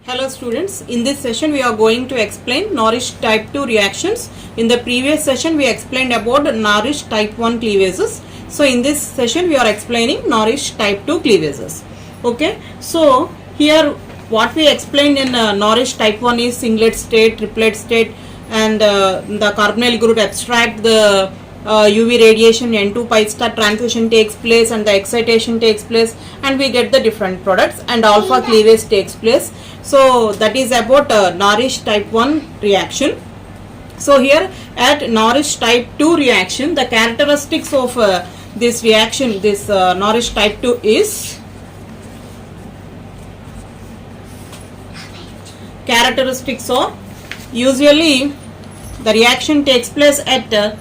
Hello students, in this session we are going to explain Norrish type 2 reactions. In the previous session we explained about Norrish type 1 cleavages. So in this session we are explaining Norrish type 2 cleavages. Okay, so here what we explained in Norrish type 1 is singlet state, triplet state, and the carbonyl group abstract, the UV radiation, N2 pi star transition takes place and the excitation takes place, and we get the different products, and alpha cleavage takes place. So that is about Norrish type 1 reaction. So here at Norrish type 2 reaction, the characteristics of this reaction, this Norrish type 2 is characteristics of usually the reaction takes place at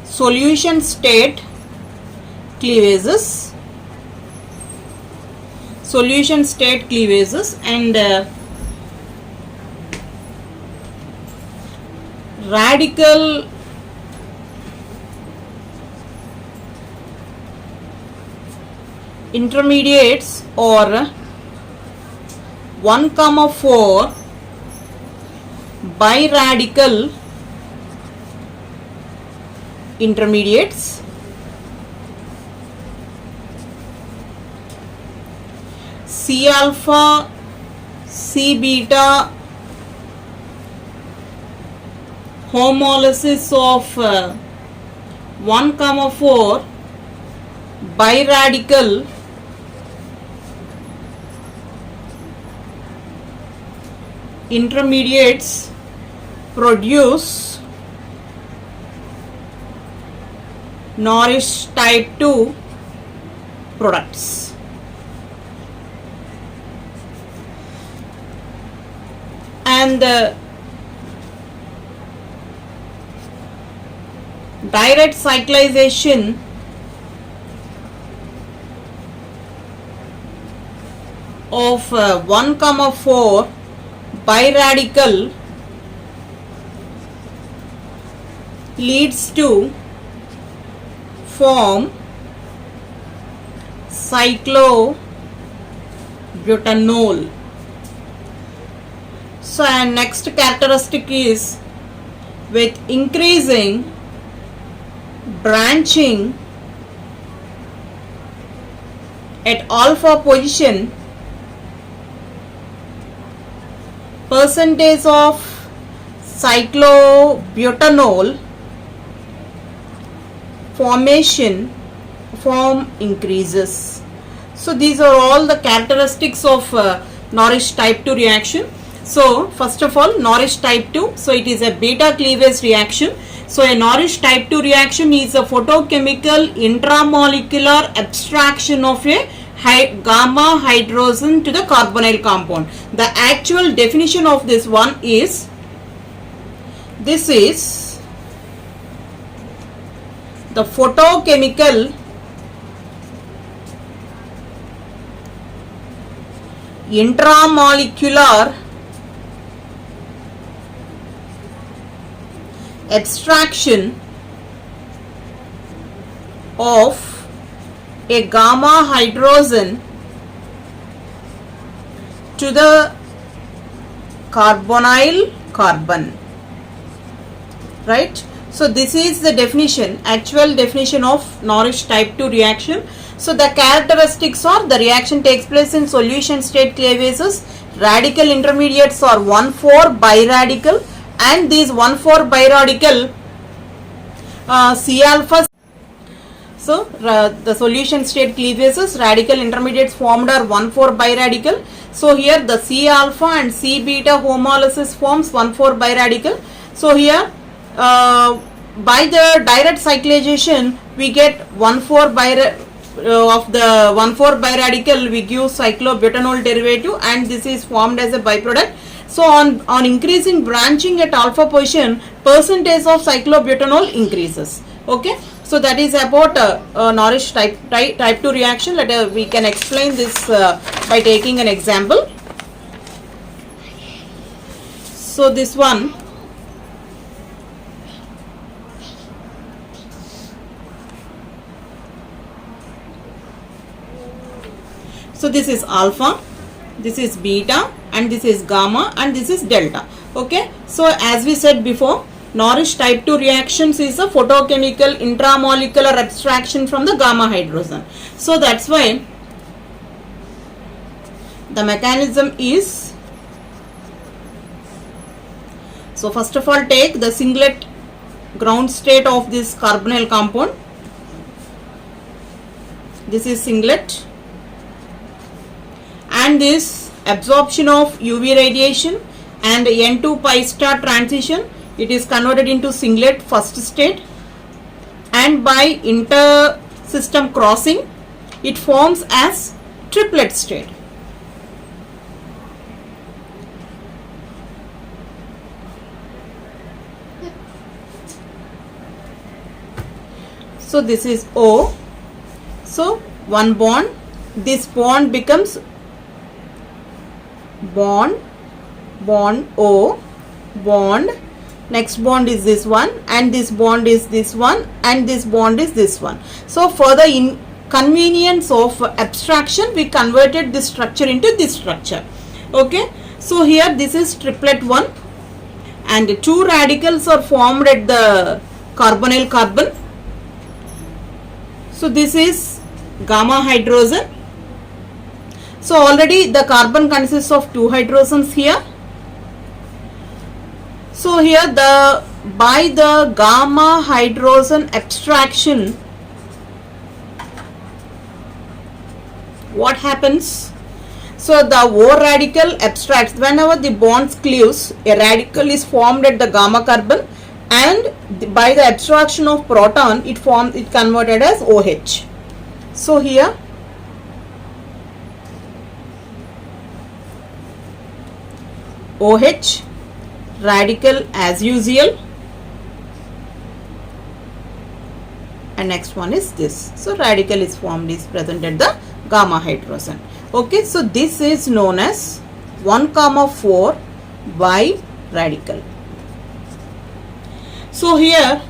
solution state cleavages, and radical intermediates or 1,4 biradical intermediates, C alpha, C beta homolysis of 1,4 biradical intermediates produce Norrish type 2 products. And direct cyclization of 1,4 biradical leads to form cyclobutanol. So and next characteristic is with increasing branching at alpha position, percentage of cyclobutanol form increases. So these are all the characteristics of Norrish type 2 reaction. So first of all, Norrish type 2, so it is a beta cleavage reaction. So a Norrish type 2 reaction is a photochemical intramolecular abstraction of a gamma hydrogen to the carbonyl compound. The actual definition of this one is, this is the photochemical intramolecular abstraction of a gamma hydrogen to the carbonyl carbon, right? So this is the definition, actual definition of Norrish type 2 reaction. So the characteristics are the reaction takes place in solution state cleavages, radical intermediates are 1,4 biradical, and these 1,4 biradical C alpha. So the solution state cleavages, radical intermediates formed are 1,4 biradical. So here the C alpha and C beta homolysis forms 1,4 biradical. So here by the direct cyclization we get 1,4 of the 1,4 biradical we give cyclobutanol derivative, and this is formed as a byproduct. So on increasing branching at alpha position, percentage of cyclobutanol increases. Okay, so that is about Norrish type 2 reaction. We can explain this by taking an example. So this one, So this is alpha, this is beta, and this is gamma, and this is delta. Okay, so as we said before, Norrish type 2 reactions is a photochemical intramolecular abstraction from the gamma hydrogen. So that's why the mechanism is, so first of all take the singlet ground state of this carbonyl compound. This is singlet, and this absorption of UV radiation and N2 pi star transition, it is converted into singlet first state, and by inter-system crossing it forms as triplet state. So this is O. So one bond, this bond becomes bond, bond O, bond, next bond is this one, and this bond is this one, and this bond is this one. So for the inconvenience of abstraction, we converted this structure into this structure. Okay, so here this is triplet 1, and two radicals are formed at the carbonyl carbon. So this is gamma hydrogen. So already the carbon consists of two hydrogens here. So here by the gamma hydrogen abstraction, what happens? So the O radical abstracts. Whenever the bonds cleaves, a radical is formed at the gamma carbon, and by the abstraction of proton it converted as OH. So here OH radical as usual, and next one is this. So radical is formed, is present at the gamma hydrogen. Okay, so this is known as 1,4 by radical. So here,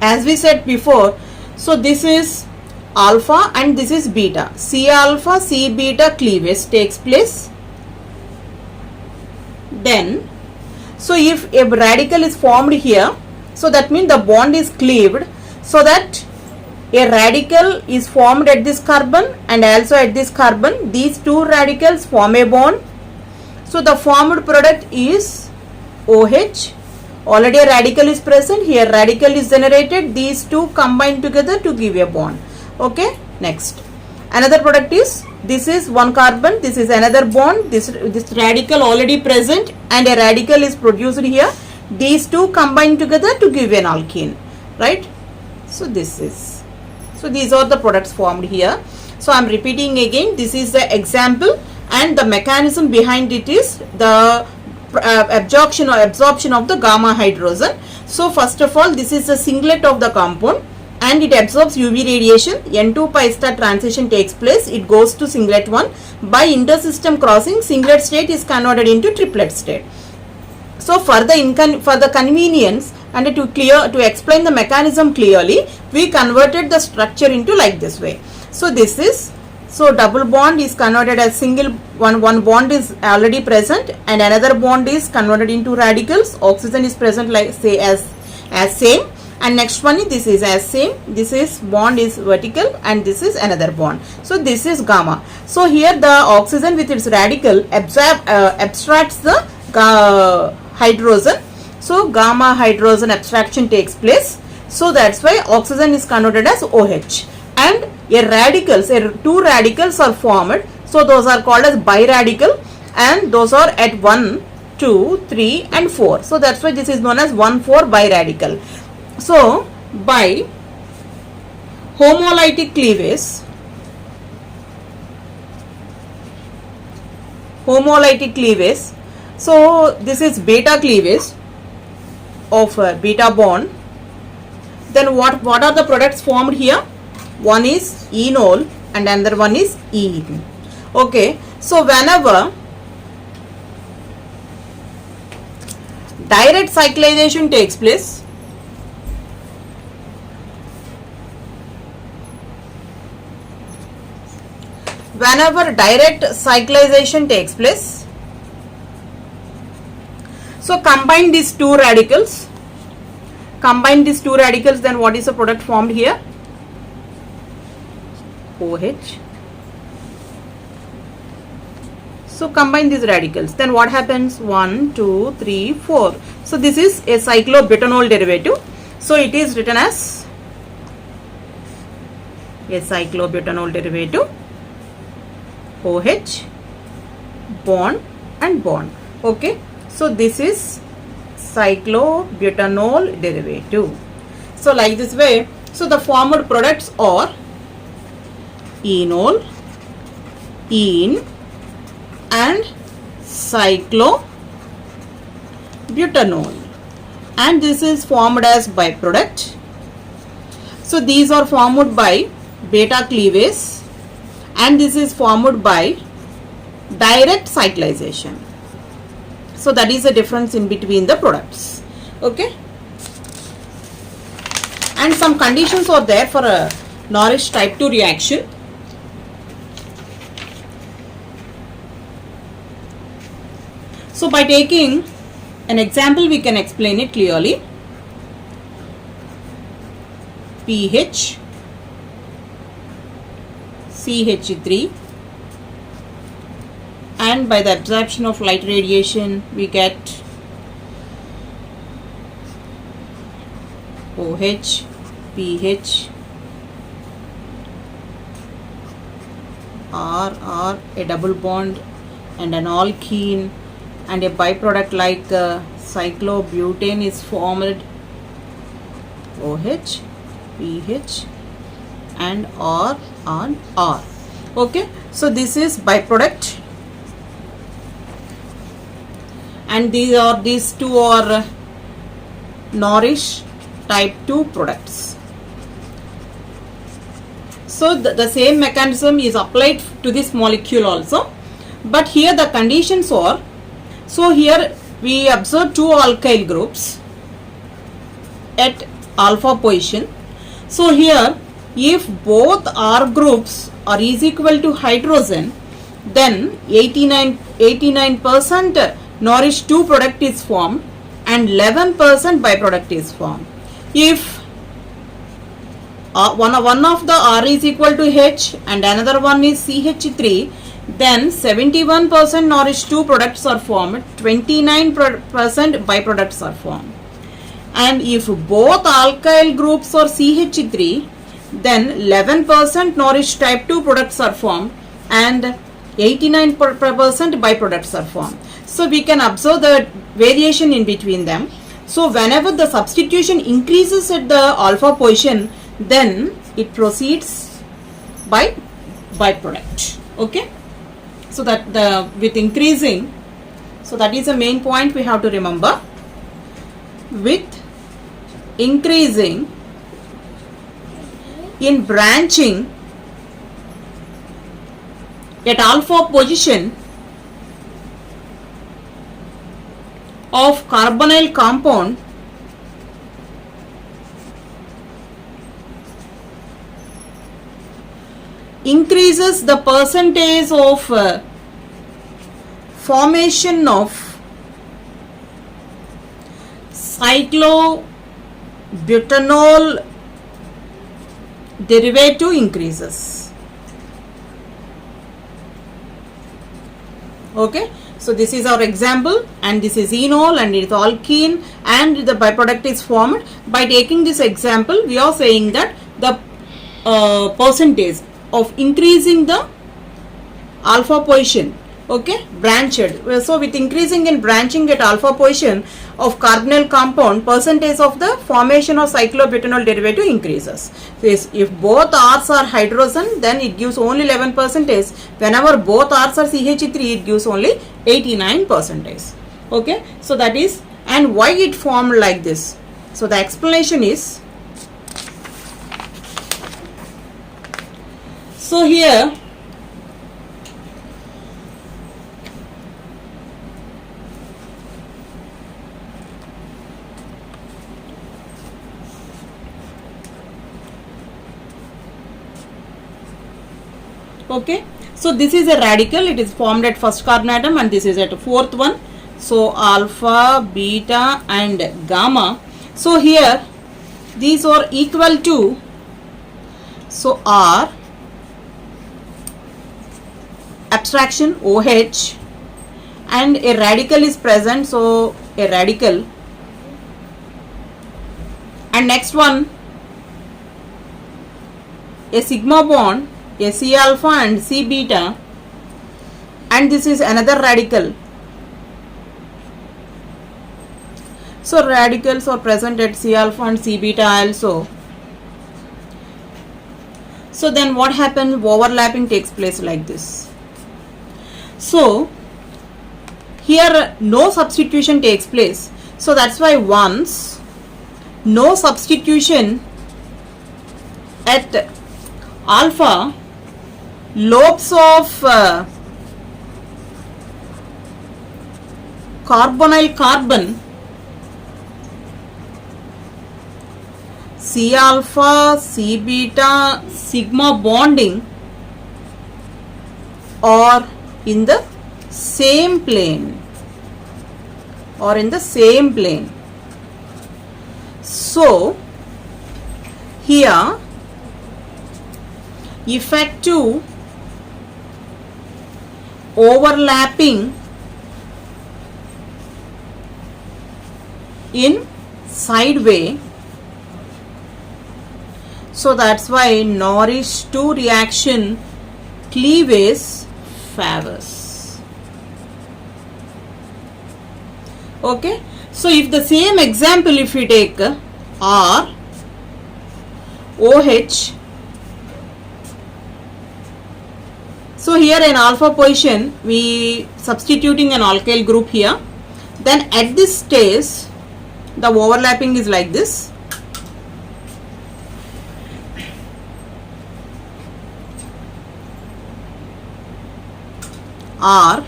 as we said before, so this is alpha and this is beta. C alpha, C beta cleavage takes place. Then, so if a radical is formed here, so that means the bond is cleaved, so that a radical is formed at this carbon and also at this carbon. These two radicals form a bond. So the formed product is OH. Already a radical is present, here radical is generated, these two combine together to give a bond. Okay, next. Another product is, this is one carbon, this is another bond, this radical already present and a radical is produced here. These two combine together to give an alkene, right? So this is, so these are the products formed here. So I am repeating again, this is the example, and the mechanism behind it is the absorption of the gamma hydrogen. So first of all, this is the singlet of the compound and it absorbs UV radiation. N2 pi star transition takes place, it goes to singlet 1. By intersystem crossing, singlet state is converted into triplet state. So for the convenience and to explain the mechanism clearly, we converted the structure into like this way. So this is, so double bond is converted as single, one bond is already present and another bond is converted into radicals. Oxygen is present like say as same, and next one is, this is as same, this is bond is vertical and this is another bond. So this is gamma. So here the oxygen with its radical abstracts the hydrogen. So gamma hydrogen abstraction takes place. So that's why oxygen is converted as OH. And two radicals are formed. So those are called as biradical, and those are at 1, 2, 3 and 4. So that's why this is known as 1,4 biradical. So by homolytic cleavage, so this is beta cleavage of beta bond. Then what are the products formed here? One is enol and another one is ene. Okay, so whenever direct cyclization takes place, whenever direct cyclization takes place. So combine these two radicals. Then what is the product formed here? OH. So combine these radicals. Then what happens? 1, 2, 3, 4. So this is a cyclobutanol derivative. So it is written as a cyclobutanol derivative. OH, bond and bond. Okay. So this is cyclobutanol derivative. So like this way. So the formed products are enol, ene and cyclobutanol, and this is formed as byproduct. So these are formed by beta cleavage and this is formed by direct cyclization. So that is the difference in between the products. Okay, and some conditions are there for a Norrish type 2 reaction. So by taking an example we can explain it clearly. pH, CH3, and by the absorption of light radiation we get OH, pH, R, a double bond and an alkene, and a byproduct like cyclobutane is formed, OH, pH and R on R. Okay, so this is byproduct, and these two are Norrish type 2 products. So the same mechanism is applied to this molecule also, but here the conditions are, so here we observe two alkyl groups at alpha position. So here if both R groups are is equal to hydrogen, then 89% Norrish 2 product is formed and 11% byproduct is formed. If one of the R is equal to H and another one is CH3, then 71% Norrish 2 products are formed, 29% byproducts are formed. And if both alkyl groups are CH3, then 11% Norrish type 2 products are formed and 89% byproducts are formed. So we can observe the variation in between them. So whenever the substitution increases at the alpha position, then it proceeds by byproduct. Okay, so that with increasing, so that is the main point we have to remember. With increasing in branching at alpha position of carbonyl compound, increases the percentage of formation of cyclobutanol derivative increases. Okay, so this is our example, and this is enol and it is alkene and the byproduct is formed. By taking this example, we are saying that the percentage of increasing the alpha position, okay, branched. So with increasing in branching at alpha position of carbonyl compound, percentage of the formation of cyclobutanol derivative increases. If both R's are hydrogen, then it gives only 11%. Whenever both R's are CH3, it gives only 89%. Okay, so that is, and why it formed like this. So the explanation is, so here okay, So this is a radical, it is formed at first carbon atom, and this is at fourth one. So alpha, beta and gamma. So here these are equal to, so R abstraction OH, and a radical is present, so a radical, and next one a sigma bond, a C alpha and C beta, and this is another radical. So radicals are present at C alpha and C beta also. So then what happens? Overlapping takes place like this. So here no substitution takes place. So that's why once no substitution at alpha, lobes of carbonyl carbon, C alpha, C beta, sigma bonding or in the same plane, So here effective overlapping in sideway. So that's why Norris 2 reaction cleavage favors. Okay, so if the same example, if we take R OH, so here in alpha position we substituting an alkyl group here, then at this stage the overlapping is like this. R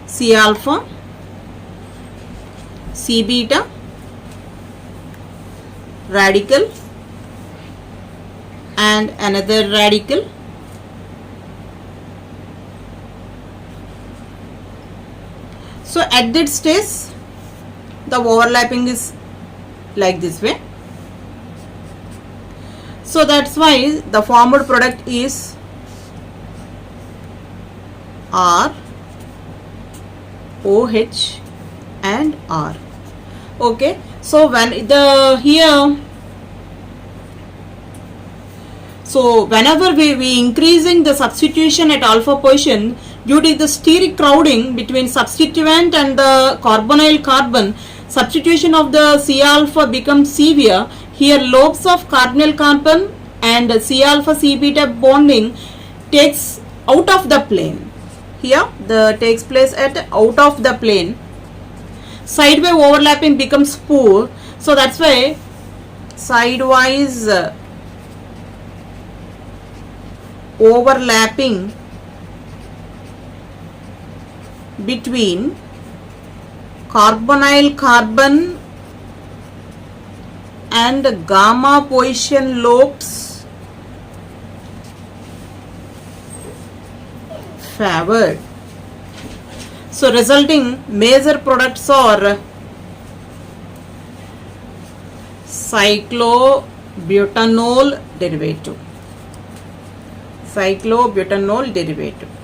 C alpha, C beta, radical and another radical, so at that stage the overlapping is like this way. So that's why the formed product is R OH and R. Okay, so when the here, so whenever we increasing the substitution at alpha position, due to the steric crowding between substituent and the carbonyl carbon, substitution of the C alpha becomes severe. Here lobes of carbonyl carbon and C alpha C beta bonding takes out of the plane. Here the takes place at out of the plane. Sideway overlapping becomes poor. So that's why sidewise overlapping between carbonyl carbon and gamma position lobes favored. So resulting major products are cyclobutanol derivative.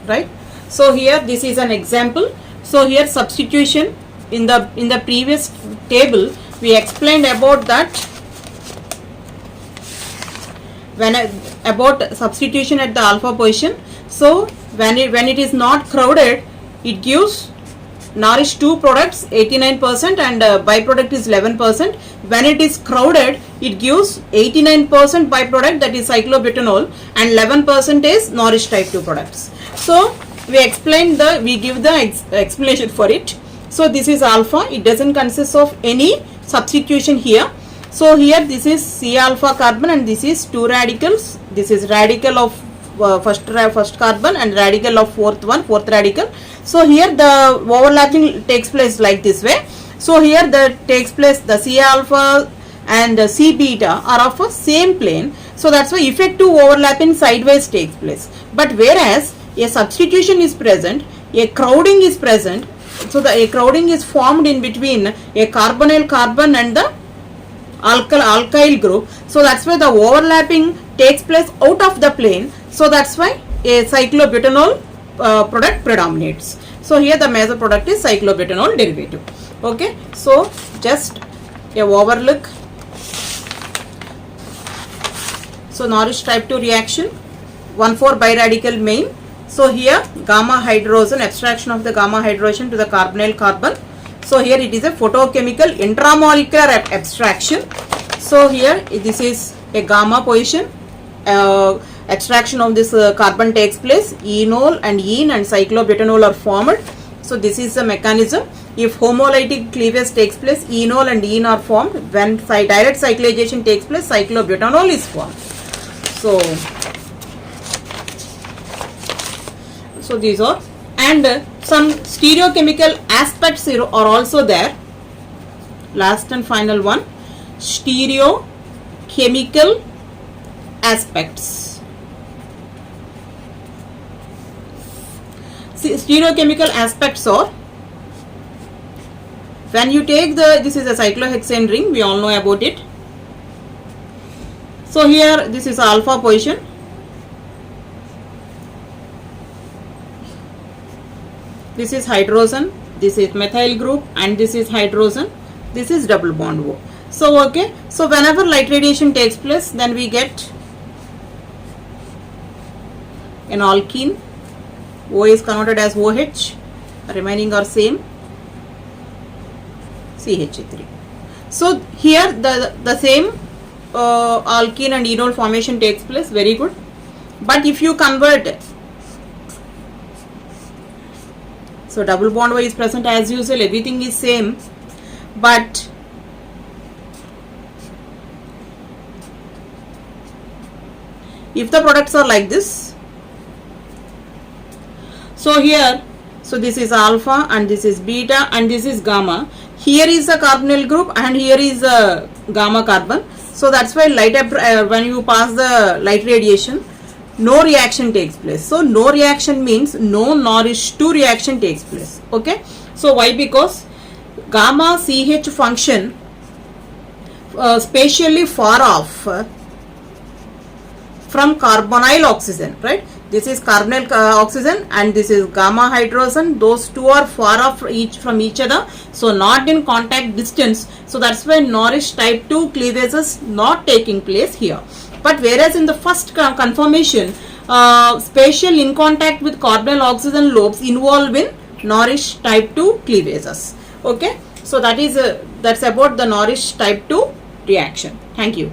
Right? So here this is an example. So here substitution in the previous table we explained about that, about substitution at the alpha position. So when it is not crowded, it gives Norris 2 products 89% and byproduct is 11%. When it is crowded, it gives 89% byproduct, that is cyclobutanol, and 11% is Norris type 2 products. So we give the explanation for it. So this is alpha, it doesn't consist of any substitution here. So here this is C alpha carbon and this is two radicals. This is radical of first carbon and radical of fourth radical. So here the overlapping takes place like this way. So here the takes place the C alpha and C beta are of a same plane. So that's why effective overlapping sideways takes place. But whereas a substitution is present, a crowding is present, so a crowding is formed in between a carbonyl carbon and the alkyl group. So that's why the overlapping takes place out of the plane. So that's why a cyclobutanol product predominates. So here the major product is cyclobutanol derivative. Okay, so just a overlook. So Norrish type 2 reaction, 1,4 biradical main. So here gamma hydrogen, abstraction of the gamma hydrogen to the carbonyl carbon. So here it is a photochemical intramolecular abstraction. So here this is a gamma position. Extraction of this carbon takes place. Enol and ene and cyclobutanol are formed. So this is the mechanism. If homolytic cleavage takes place, enol and ene are formed. When direct cyclization takes place, cyclobutanol is formed. So these are, and some stereochemical aspects are also there. Last and final one, stereochemical aspects. See, stereochemical aspects are, when you take this is a cyclohexane ring, we all know about it. So here this is alpha position. This is hydrogen, this is methyl group, and this is hydrogen, this is double bond O. So okay, so whenever light radiation takes place, then we get an alkene. O is converted as OH, remaining are same, CH3. So here the same alkene and enol formation takes place, very good. But if you convert, so double bond O is present as usual, everything is same, but if the products are like this, so here, so this is alpha and this is beta and this is gamma. Here is the carbonyl group and here is the gamma carbon. So that's why when you pass the light radiation, no reaction takes place. So no reaction means no Norrish 2 reaction takes place. Okay. So why? Because gamma CH function spatially far off from carbonyl oxygen, right? This is carbonyl oxygen and this is gamma hydrogen. Those two are far off from each other, so not in contact distance. So that's why Norrish type 2 cleavage is not taking place here. But whereas in the first conformation, spatial in contact with carbonyl oxygen lobes involved in Norrish type 2 cleavages. Okay, so that's about the Norrish type 2 reaction. Thank you.